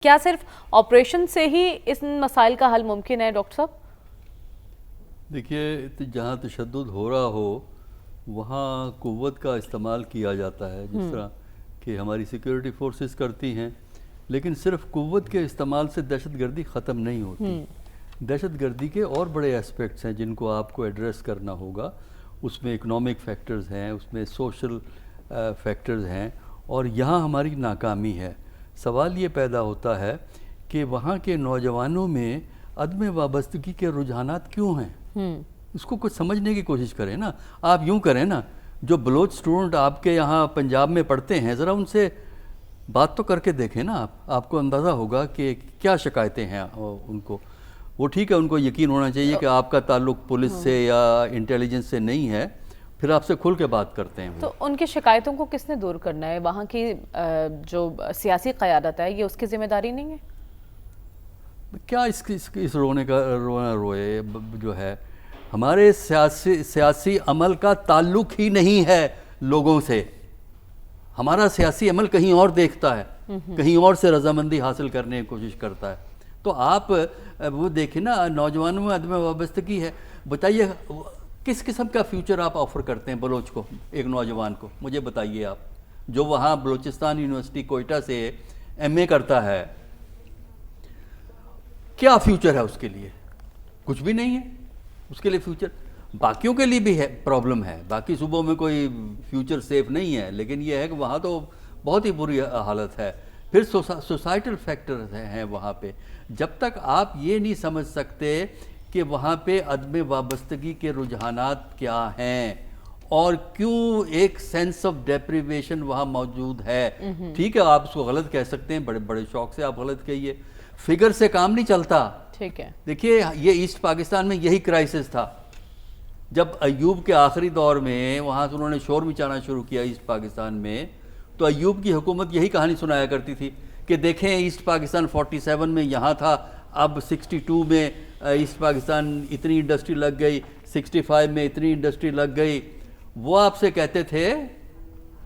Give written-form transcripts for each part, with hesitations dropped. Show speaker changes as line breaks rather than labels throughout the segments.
کیا صرف آپریشن سے ہی اس مسائل کا حل ممکن ہے ڈاکٹر صاحب؟
دیکھیے، جہاں تشدد ہو رہا ہو وہاں قوت کا استعمال کیا جاتا ہے، جس طرح کہ ہماری سیکیورٹی فورسز کرتی ہیں، لیکن صرف قوت کے استعمال سے دہشت گردی ختم نہیں ہوتی۔ دہشت گردی کے اور بڑے اسپیکٹس ہیں جن کو آپ کو ایڈریس کرنا ہوگا۔ اس میں اکنامک فیکٹرز ہیں، اس میں سوشل فیکٹرز ہیں، اور یہاں ہماری ناکامی ہے۔ سوال یہ پیدا ہوتا ہے کہ وہاں کے نوجوانوں میں عدم وابستگی کے رجحانات کیوں ہیں؟ اس کو کچھ سمجھنے کی کوشش کریں نا۔ آپ یوں کریں نا، جو بلوچ اسٹوڈنٹ آپ کے یہاں پنجاب میں پڑھتے ہیں، ذرا ان سے بات تو کر کے دیکھیں نا۔ آپ کو اندازہ ہوگا کہ کیا شکایتیں ہیں ان کو۔ وہ ٹھیک ہے، ان کو یقین ہونا چاہیے کہ آپ کا تعلق پولیس سے یا انٹیلیجنس سے نہیں ہے، پھر آپ سے کھل کے بات کرتے ہیں۔
تو ان کی شکایتوں کو کس نے دور کرنا ہے؟ وہاں کی جو سیاسی قیادت ہے، یہ اس کی ذمہ داری نہیں ہے؟
کیا اس رونے کا رونا روئے جو ہے، ہمارے سیاسی عمل کا تعلق ہی نہیں ہے لوگوں سے۔ ہمارا سیاسی عمل کہیں اور دیکھتا ہے، کہیں اور سے رضامندی حاصل کرنے کی کوشش کرتا ہے۔ تو آپ وہ دیکھیں نا، نوجوانوں میں عدم وابستگی ہے۔ بتائیے کس قسم کا فیوچر آپ آفر کرتے ہیں بلوچ کو، ایک نوجوان کو؟ مجھے بتائیے آپ، جو وہاں بلوچستان یونیورسٹی کوئٹہ سے ایم اے کرتا ہے، کیا فیوچر ہے اس کے لیے؟ کچھ بھی نہیں ہے اس کے لیے فیوچر۔ باقیوں کے لیے بھی ہے، پرابلم ہے، باقی صوبوں میں کوئی فیوچر سیف نہیں ہے، لیکن یہ ہے کہ وہاں تو بہت ہی بری حالت ہے۔ پھر سوسائٹل فیکٹرز ہیں وہاں پہ۔ جب تک آپ یہ نہیں سمجھ سکتے کہ وہاں پہ عدم وابستگی کے رجحانات کیا ہیں اور کیوں ایک سینس آف ڈیپریویشن وہاں موجود ہے، ٹھیک ہے آپ اس کو غلط کہہ سکتے ہیں، بڑے بڑے شوق سے آپ غلط کہیے، فگر سے کام نہیں چلتا۔
ٹھیک ہے،
دیکھیے یہ ایسٹ پاکستان میں یہی کرائسس تھا، جب ایوب کے آخری دور میں وہاں سے انہوں نے شور مچانا شروع کیا ایسٹ پاکستان میں، تو ایوب کی حکومت یہی کہانی سنایا کرتی تھی کہ دیکھیں ایسٹ پاکستان 47 میں یہاں تھا، اب 62 میں ایسٹ پاکستان اتنی انڈسٹری لگ گئی، 65 میں اتنی انڈسٹری لگ گئی۔ وہ آپ سے کہتے تھے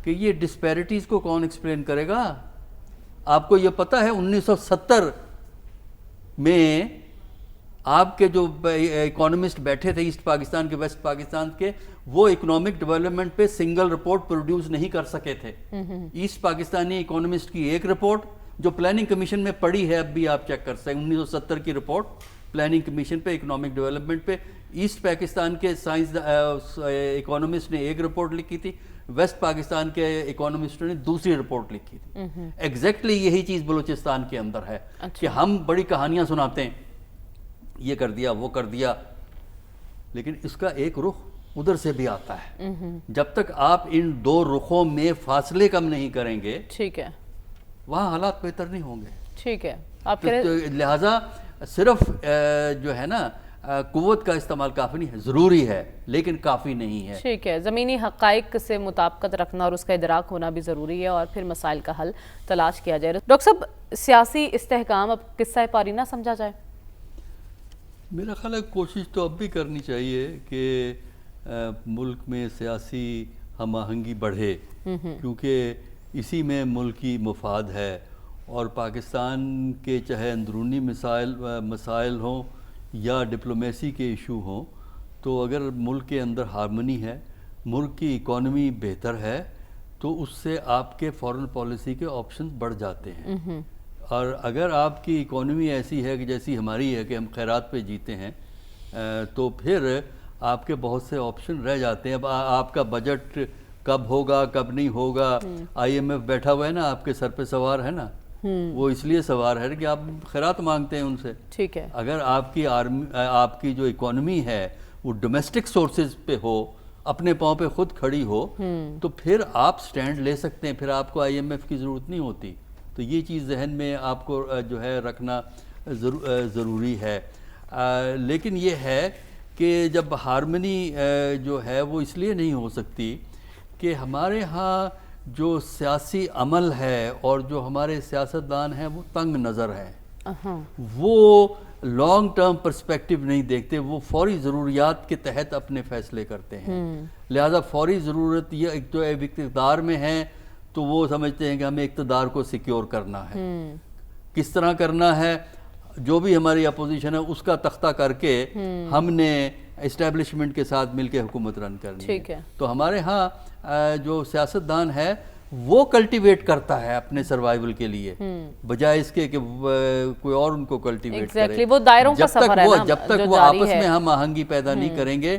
کہ یہ ڈسپیرٹیز کو کون ایکسپلین کرے گا؟ آپ کو یہ پتہ ہے 1970 میں آپ کے جو اکانومسٹ بیٹھے تھے ایسٹ پاکستان کے، ویسٹ پاکستان کے، وہ اکنامک ڈیولپمنٹ پہ سنگل رپورٹ پروڈیوس نہیں کر سکے تھے۔ ایسٹ پاکستانی اکانومسٹ کی ایک رپورٹ جو پلاننگ کمیشن میں پڑی ہے، اب بھی آپ چیک کر سکتے ہیں، 1970 کی رپورٹ پلاننگ کمیشن پہ اکنامک ڈیولپمنٹ پہ، ایسٹ پاکستان کے سائنس اکانومسٹ نے ایک رپورٹ لکھی تھی، ویسٹ پاکستان کے اکانومسٹوں نے دوسری رپورٹ لکھی تھی۔ ایگزیکٹلی یہی چیز بلوچستان کے اندر ہے کہ ہم بڑی کہانیاں سناتے ہیں، یہ کر دیا وہ کر دیا، لیکن اس کا ایک رخ ادھر سے بھی آتا ہے۔ جب تک آپ ان دو رخوں میں فاصلے کم نہیں کریں گے،
ٹھیک ہے،
وہاں حالات بہتر نہیں ہوں گے۔
ٹھیک ہے، آپ
لہٰذا صرف جو ہے نا قوت کا استعمال کافی نہیں ہے، ضروری ہے لیکن کافی نہیں ہے۔
ٹھیک ہے، زمینی حقائق سے مطابقت رکھنا اور اس کا ادراک ہونا بھی ضروری ہے، اور پھر مسائل کا حل تلاش کیا جائے۔ ڈاکٹر صاحب، سیاسی استحکام اب قصہ پاری نہ سمجھا جائے؟
میرا خیال ہے کوشش تو اب بھی کرنی چاہیے کہ ملک میں سیاسی ہم آہنگی بڑھے، کیونکہ اسی میں ملکی مفاد ہے، اور پاکستان کے چاہے اندرونی مسائل ہوں یا ڈپلومیسی کے ایشو ہوں، تو اگر ملک کے اندر ہارمنی ہے، ملک کی اکانومی بہتر ہے، تو اس سے آپ کے فارن پالیسی کے آپشن بڑھ جاتے ہیں۔ اور اگر آپ کی اکانومی ایسی ہے کہ جیسی ہماری ہے کہ ہم خیرات پہ جیتے ہیں، تو پھر آپ کے بہت سے آپشن رہ جاتے ہیں۔ اب آپ کا بجٹ کب ہوگا کب نہیں ہوگا، آئی ایم ایف بیٹھا ہوا ہے نا آپ کے سر پہ سوار ہے نا، وہ اس لیے سوار ہے کہ آپ خیرات مانگتے ہیں ان سے۔
ٹھیک ہے،
اگر آپ کی جو اکانومی ہے وہ ڈومیسٹک سورسز پہ ہو، اپنے پاؤں پہ خود کھڑی ہو، تو پھر آپ سٹینڈ لے سکتے ہیں، پھر آپ کو آئی ایم ایف کی ضرورت نہیں ہوتی۔ تو یہ چیز ذہن میں آپ کو جو ہے رکھنا ضروری ہے۔ لیکن یہ ہے کہ جب ہارمنی جو ہے وہ اس لیے نہیں ہو سکتی کہ ہمارے ہاں جو سیاسی عمل ہے اور جو ہمارے سیاستدان ہیں وہ تنگ نظر ہیں، وہ لانگ ٹرم پرسپیکٹیو نہیں دیکھتے، وہ فوری ضروریات کے تحت اپنے فیصلے کرتے ہیں۔ لہذا فوری ضرورت یہ جو اقتدار میں ہیں تو وہ سمجھتے ہیں کہ ہمیں اقتدار کو سیکیور کرنا ہے، کس طرح کرنا ہے، جو بھی ہماری اپوزیشن ہے اس کا تختہ کر کے ہم نے اسٹیبلشمنٹ کے ساتھ مل کے حکومت رن کرنی
ٹھیک ہے۔
تو ہمارے ہاں جو سیاستدان ہے وہ کلٹیویٹ کرتا ہے اپنے سروائیول کے لیے، بجائے اس کے کہ کوئی اور ان کو کلٹیویٹ کرے۔
ایگزیکٹلی، وہ دائروں کا سفر ہے نا
جب تک وہ آپس میں ہم آہنگی پیدا نہیں کریں گے،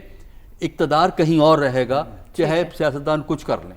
اقتدار کہیں اور رہے گا، چاہے سیاستدان کچھ کر لیں۔